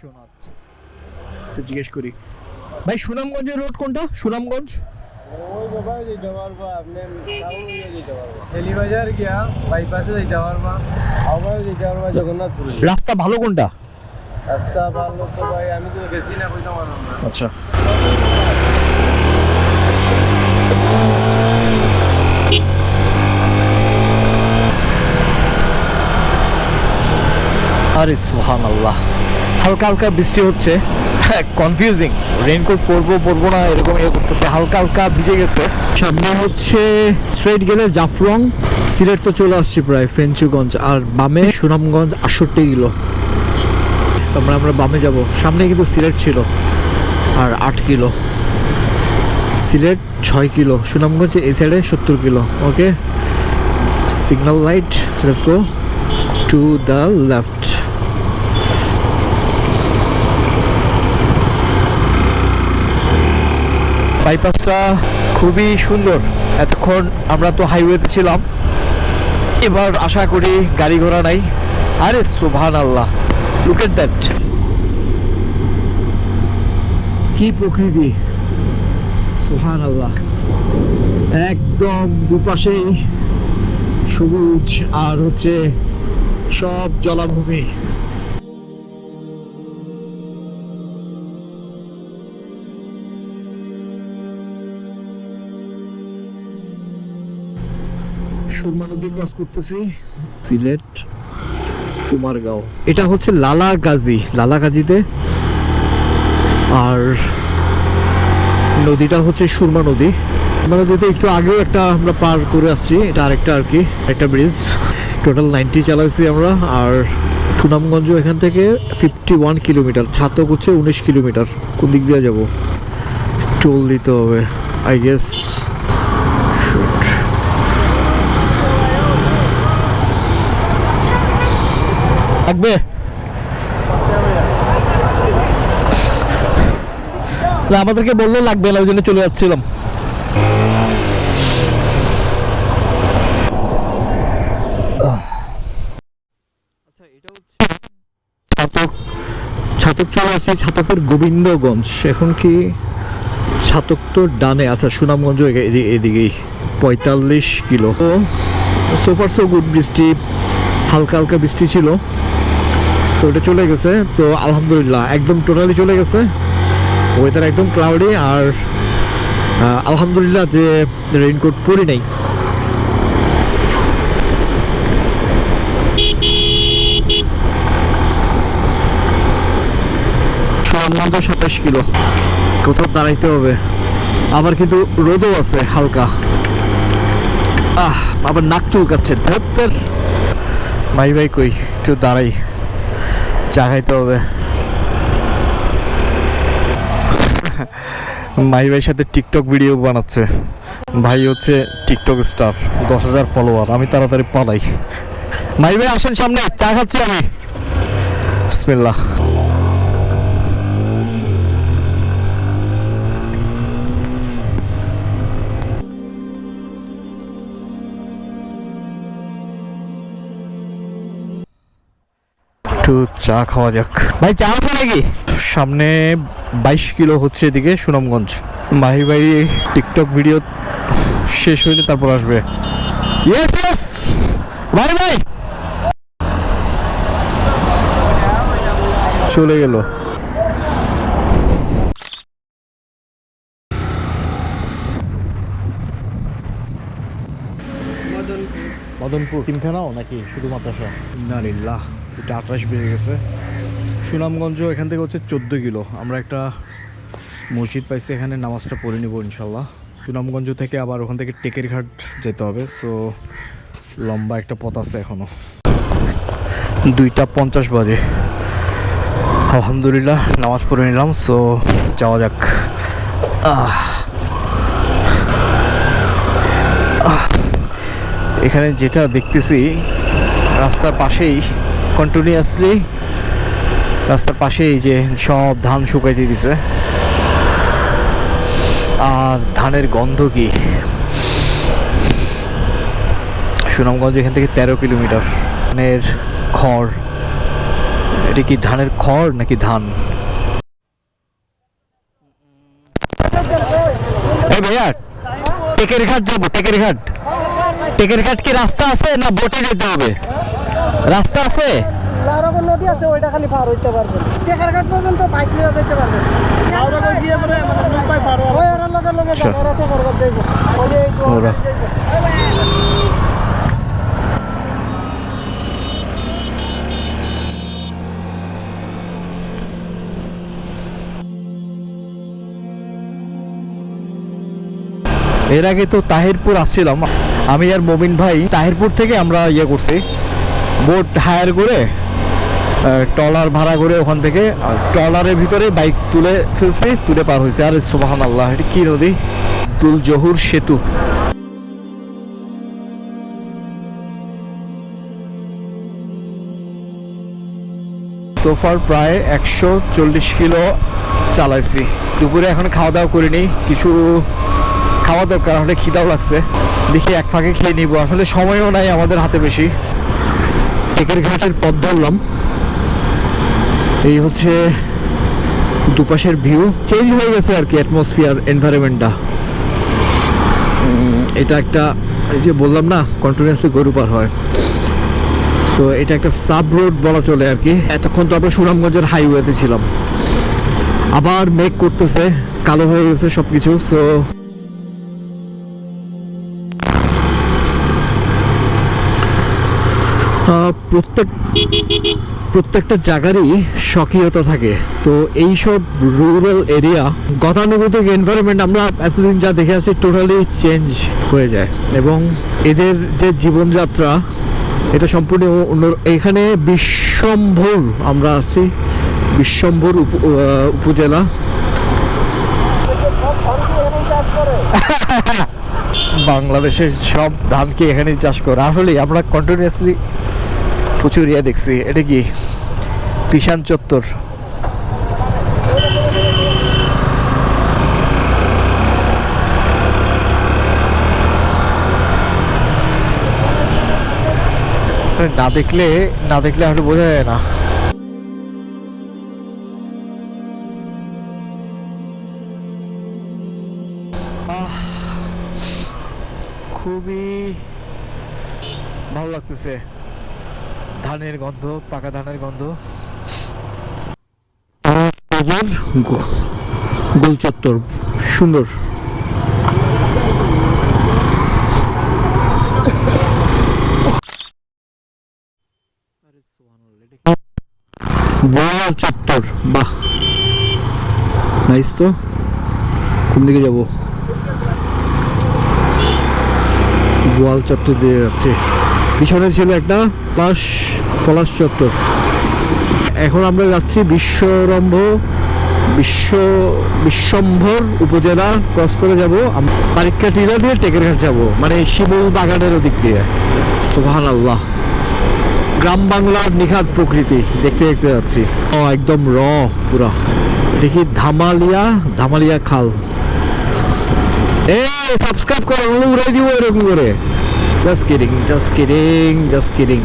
বিশ্বনাথ তো জিজ্ঞেস করি ভাই সুনামগঞ্জের রোড কোনটা? সুনামগঞ্জ ওই বাবা যেতে পারবো আপনি টাউন যেতে পারবো এলিবাজার গিয়া বাইপাসে যেতে পারবা আবার যেতে পারবা জগন্নাথপুর। রাস্তা ভালো কোনটা? রাস্তা ভালো তো ভাই আমি তো গেছি না কইতে পারলাম না। আচ্ছা আরে সুবহানাল্লাহ, হালকা হালকা বৃষ্টি হচ্ছে, কনফিউজিং, রেইনকোট পরবো না এরকম করতেছে, হালকা হালকা ভিজে গেছে। সামনে হচ্ছে স্ট্রেট গেলে জাফলং, সিলেট তো চলে আসছি প্রায়, ফেঞ্চুগঞ্জ, আর বামে সুনামগঞ্জ 68 কিলো, তারপরে আমরা বামে যাব। সামনে কিন্তু সিলেট ছিল আর 8 কিলো, সিলেট 6 কিলো, সুনামগঞ্জ এই সাইডে 70 kilo. Okay, signal light, let's go to the left. বাইপাসটা খুবই সুন্দর। এতক্ষণ আমরা তো হাইওয়েতে ছিলাম, এবার আশা করি গাড়ি ঘোড়া নাই। আরে সুবহানাল্লাহ, লুক এট দ্যাট, কি প্রকৃতি, সুবহানাল্লাহ। একদম দুপাশেই সবুজ আর হচ্ছে সব জলাভূমি। সুরমা নদী ক্রস করতেছি, সিলেট কুমারগাঁও। এটা হচ্ছে লালাগাজীতে, আর নদীটা হচ্ছে সুরমা নদী। নদীতে একটু আগেও একটা আমরা পার করে আসছি, এটা আরেকটা আর কি, একটা ব্রিজ। টোটাল 90 চালাইছি আমরা। আর সুনামগঞ্জ এখান থেকে 51 কিলোমিটার, ছাতক হচ্ছে 19 কিলোমিটার। কোন দিক দিয়ে যাব? টোল দিতে হবে আই গেস। লাগবে না, আমাদেরকে বললো লাগবে না, ওই জন্য চলে যাচ্ছিলাম। আচ্ছা, এটা হচ্ছে ছাতক চলে আসছি, ছাতকের গোবিন্দগঞ্জ। এখন কি ছাতক তো ডানে, আচ্ছা সুনামগঞ্জ এদিকেই 45 কিলো। তো সোফার সো গুড, বৃষ্টি হালকা হালকা বৃষ্টি ছিল, তো ওটা চলে গেছে। তো আলহামদুলিল্লাহ একদম টোটালি চলে গেছে, ওয়েদার একদম ক্লাউডি। আর আলহামদুলিল্লাহ যে রেইনকোট পরি নাই। সুনামগঞ্জ 27 কিলো, কোথাও দাঁড়াইতে হবে। আবার কিন্তু রোদও আছে হালকা, আবার নাক চুলকাচ্ছে। ভাই কই, একটু দাঁড়াই, চা খাইতে হবে। ভাইয়ের সাথে টিকটক ভিডিও বানাচ্ছে। ভাই হচ্ছে টিকটক স্টার, 10,000 ফলোয়ার। আমি তাড়াতাড়ি পালাই। ভাই আসেন সামনে, চা খাচ্ছি আমি। বিসমিল্লাহ। একটু চা খাওয়া যাক। ভাই চা আছে নাকি? সামনে 22 কিলো হচ্ছে এদিকে সুনামগঞ্জ। ভাই টিকটক ভিডিও শেষ হইলে তারপর আসবে। ইয়েস ভাই চলে গেল। মদনপুর তিনখানাও নাকি শুধু মাদ্রাসা? ইন্নালিল্লাহ, এটা 28 বেজে গেছে। সুনামগঞ্জ এখান থেকে হচ্ছে 14 কিলো। আমরা একটা মসজিদ পাইছি, এখানে নামাজটা পড়ে নিব ইনশাল্লাহ। সুনামগঞ্জ থেকে আবার ওখান থেকে টেকের ঘাট যেতে হবে, সো লম্বা একটা পথ আছে এখনো। 2:50 বাজে। আলহামদুলিল্লাহ নামাজ পড়ে নিলাম, সো যাওয়া যাক। এখানে যেটা দেখতেছি রাস্তার পাশেই, কন্টিনিউয়াসলি রাস্তার পাশেই যে সব ধান শুকাইতে দিছে, আর ধানের গন্ধ কি। সুনামগঞ্জ এখান থেকে 13 কিলোমিটার। ধানের খড় এটা কি ধানের খড় নাকি ধান? এই ভাইয়া, টেকের ঘাট যাবো। টেকের ঘাট, টেকের ঘাট কি রাস্তা আছে না বোটে যেতে হবে? রাস্তা আছে, লাউরাগড় নদী আছে, ওইটা খালি পার হইতে পারবেন। টেকারঘাট পর্যন্ত বাইক নিয়ে যেতে পারবেন। লাউরাগড় গিয়ে পরে মানে নৌকায় পার হওয়া। ওই ওরা লগে লগে যাবে, ওরা টেকারঘাট যাইবো। ওই যে ওরা এর আগে তো তাহিরপুর আসছিলাম আমি আর মমিন ভাই। তাহিরপুর থেকে আমরা ইয়ে করছি, বোট হায়ার করে, ট্রলার ভাড়া করে ওখান থেকে ট্রলারের ভিতরে বাইক তুলে ফেলছি, তুলে পার হয়েছে। আর সুবহানাল্লাহ, এটা কি নদী? দুল জহুর সেতু। সোফার প্রায় 140 কিলো চালাইছি। দুপুরে এখন খাওয়া দাওয়া করিনি, কিছু খাওয়া দরকার, হলে খিদাও লাগছে। দেখি এক ফাঁকে খেয়ে নিব, আসলে সময়ও নাই আমাদের হাতে বেশি। টেকের ঘাটের পথ ধরলাম। এই হচ্ছে দুপাশের ভিউ, চেঞ্জ হয়ে গেছে আর কি অ্যাটমসফিয়ার, এনভায়রনমেন্টটা। এটা একটা, এই যে বললাম না কন্টিনিউয়াসলি গরু পার হয়, তো এটা একটা সাব রোড বলা চলে আর কি। এতক্ষণ তো আমরা সুনামগঞ্জের হাইওয়েতে ছিলাম। আবার মেঘ করতেছে, কালো হয়ে গেছে সবকিছু। সো প্রত্যেকটা জায়গারই স্বকীয়তা থাকে। তো এইসব রুরাল এরিয়া, গতানুগতিক এনভায়রনমেন্ট আমরা এতদিন যা দেখে আছি টোটালি চেঞ্জ হয়ে যায়, এবং এদের যে জীবনযাত্রা এটা সম্পূর্ণ অন্য। এখানে বিশ্বম্ভর আমরা আছি, বিশ্বম্ভর উপজেলা। বাংলাদেশের সব ধানকে এখানেই চাষ করে। আসলে আমরা কন্টিনিউয়াসলি প্রচুর ইয়ে দেখছি। এটা কি কিষান চত্বর? না দেখলে আসলে বোঝা যায় না। খুবই ভালো লাগতেছে, ধানের গন্ধ, পাকা ধানের গন্ধ। গোল চত্বর সুন্দর। গোল চত্বর, বাহ নাইস। তো কোন দিকে যাবো? গোয়াল চত্বর দিয়ে যাচ্ছে। পিছনে ছিল একটা পলাশ চত্বর। এখন আমরা যাচ্ছি বিশ্বম্ভর উপজেলা ক্রস করে যাব, পারিক্কা টিলা দিয়ে টেকেরঘাট যাব, মানে শিমুল বাগানের ওদিক দিয়ে। সুবহানাল্লাহ, গ্রাম বাংলার নিখাত প্রকৃতি দেখতে দেখতে যাচ্ছি। একদম পুরা। দেখি ধামালিয়া খাল। সাবস্ক্রাইব করো, উড়াই দিব এরকম করে। Just kidding.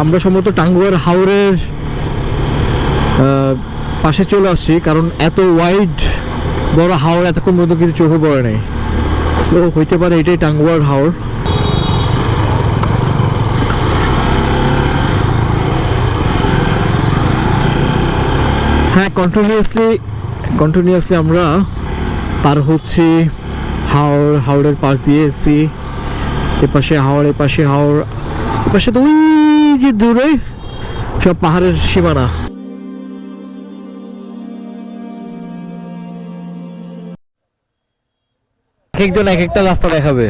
আমরা সম্ভবত টাঙ্গুয়ার হাওরের পাশে চলে আসছি, কারণ এত ওয়াইড বড় হাওর এতক্ষণ পর্যন্ত কিছু চোখে পড়ে নাই। সো হইতে পারে এটাই টাঙ্গুয়ার হাওর। হ্যাঁ, কন্টিনিউয়াসলি আমরা পার হচ্ছি হাওড়ের পাশ দিয়ে এসছি। এপাশে হাওড়, এপাশে তো ওই যে দূরে সব পাহাড়ের সীমানা। একজন এক একটা রাস্তা দেখাবে,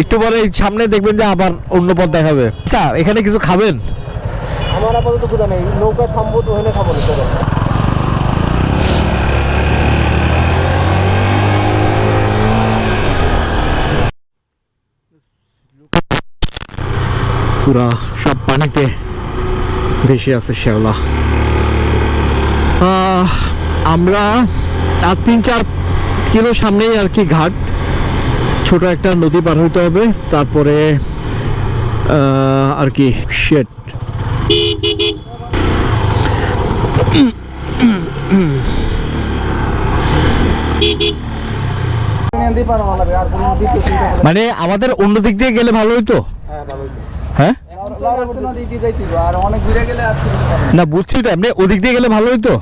একটু পরে সামনে দেখবেন যে আবার অন্য পথ দেখাবে। আচ্ছা, এখানে কিছু খাবেন? আমার আপাতত ক্ষুধা নেই, নৌকায় থামবো তো হলে খাবো না। চলো। পুরা সব পানিতে ভেসে আছে শ্যাওলা। আমরা 3-4 কিলো সামনেই আর কি ঘাট, ছোট একটা নদী পার হইতে হবে, তারপরে আর কি শেট। মানে আমাদের অন্য দিক দিয়ে গেলে ভালো হইতো। হ্যাঁ না বুঝছি তো, আপনি ওদিক দিয়ে গেলে ভালো হইতো।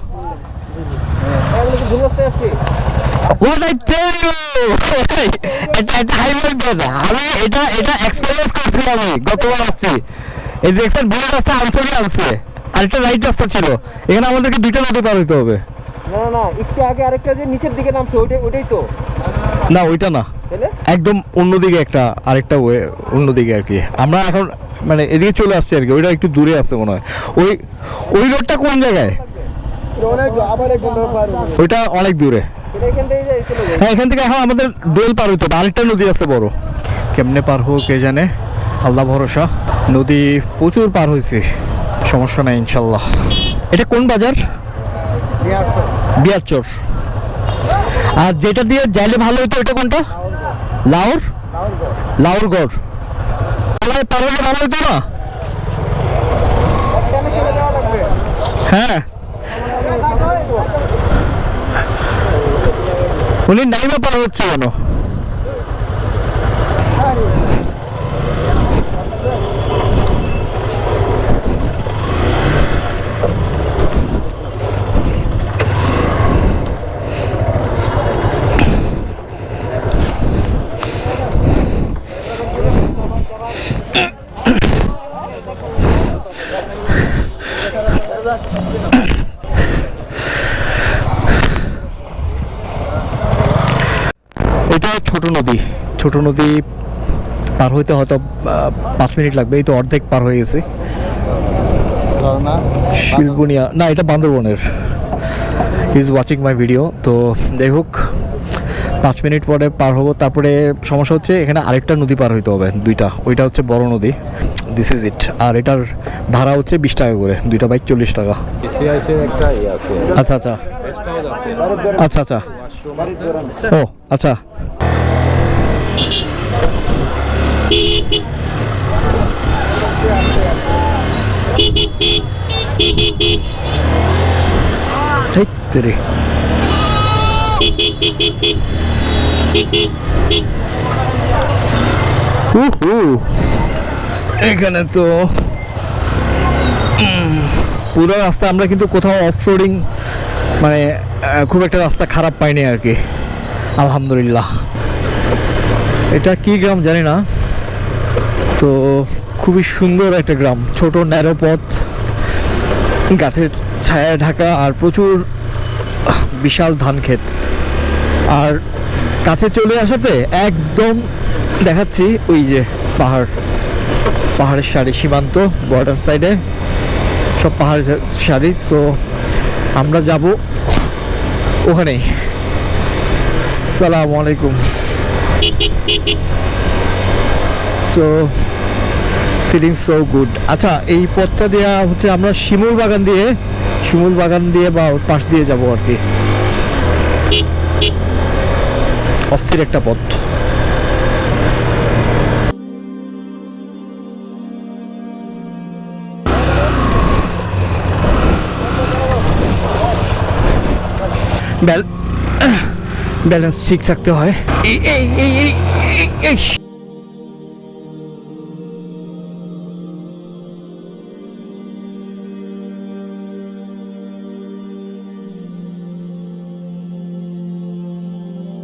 What I tell you, আমি এটা এক্সপেরিয়েন্স করছি, আমি গতবার আসছি, এই দেখছেন ভুল রাস্তা আনসারই আনছে, আরেকটা রাইট রাস্তা ছিল, এখানে আমাদেরকে দুইটা নদী পার হইতে হবে। না একটু আগে আরেকটা যে নিচের দিকে নামছে ওইটাই তো না, ওইটা না, একদম অন্যদিকে একটা আরেকটা ওয়ে, অন্যদিকে আর কি। আমরা এখন মানে এদিকে চলে আসছি আর কি, ওইটা একটু দূরে আছে মনে হয়। ওই রোডটা কোন জায়গায়? ওইটা অনেক দূরে। হ্যাঁ, এখান থেকে এখন আমাদের দোল পার হইতে হবে, আরেকটা নদী আছে বড়, কেমনে পার হোক কে জানে, আল্লাহ ভরসা। নদী প্রচুর পার হয়েছে, সমস্যা নাই ইনশাল্লাহ। এটা কোন বাজার? বিয়ারচর। আর যেটা দিয়ে যাইলে ভালো হতো ওইটা কোনটা? লাউরগড়। পার হলে ভালো হতো না? হ্যাঁ, উনি নাইমা পার হচ্ছে কেন? এটা ছোট নদী পার হইতে হয়তো 5 মিনিট লাগবে, এই তো অর্ধেক পার হয়ে গেছে। শিলগুনিয়া না, এটা বান্দরবনের। Is watching my video. তো যাই হোক, 5 মিনিট পরে পার হবো। তারপরে সমস্যা হচ্ছে এখানে আরেকটা নদী পার হইতে হবে, দুইটা। ওইটা হচ্ছে বড় নদী, দিস ইজ ইট। আর এটার ভাড়া হচ্ছে 20 টাকা করে, দুইটা বাইক 40 টাকা। আচ্ছা আচ্ছা আচ্ছা আচ্ছা, ও আচ্ছা। এখানে তো পুরো রাস্তা আমরা কিন্তু কোথাও অফরোডিং মানে খুব একটা রাস্তা খারাপ পাইনি আর কি, আলহামদুলিল্লাহ। এটা কি গ্রাম জানি না, তো খুবই সুন্দর একটা গ্রাম, ছোট ন্যারো পথ, গাছের ছায়া ঢাকা, আর প্রচুর বিশাল ধান ক্ষেত। আর কাছে চলে আসাতে একদম দেখাচ্ছি ওই যে পাহাড়ের সারি, সীমান্ত, বর্ডার সাইডে সব পাহাড়ের সারি। সো আমরা যাব ওখানেই। আসসালামু আলাইকুম। So feeling so good. আচ্ছা, এই পথটা দেওয়া হচ্ছে আমরা শিমুল বাগান দিয়ে বা পাশ দিয়ে যাব আর কি। অস্থির একটা পথ। ব্যালেন্স ঠিক রাখতে হয়। এই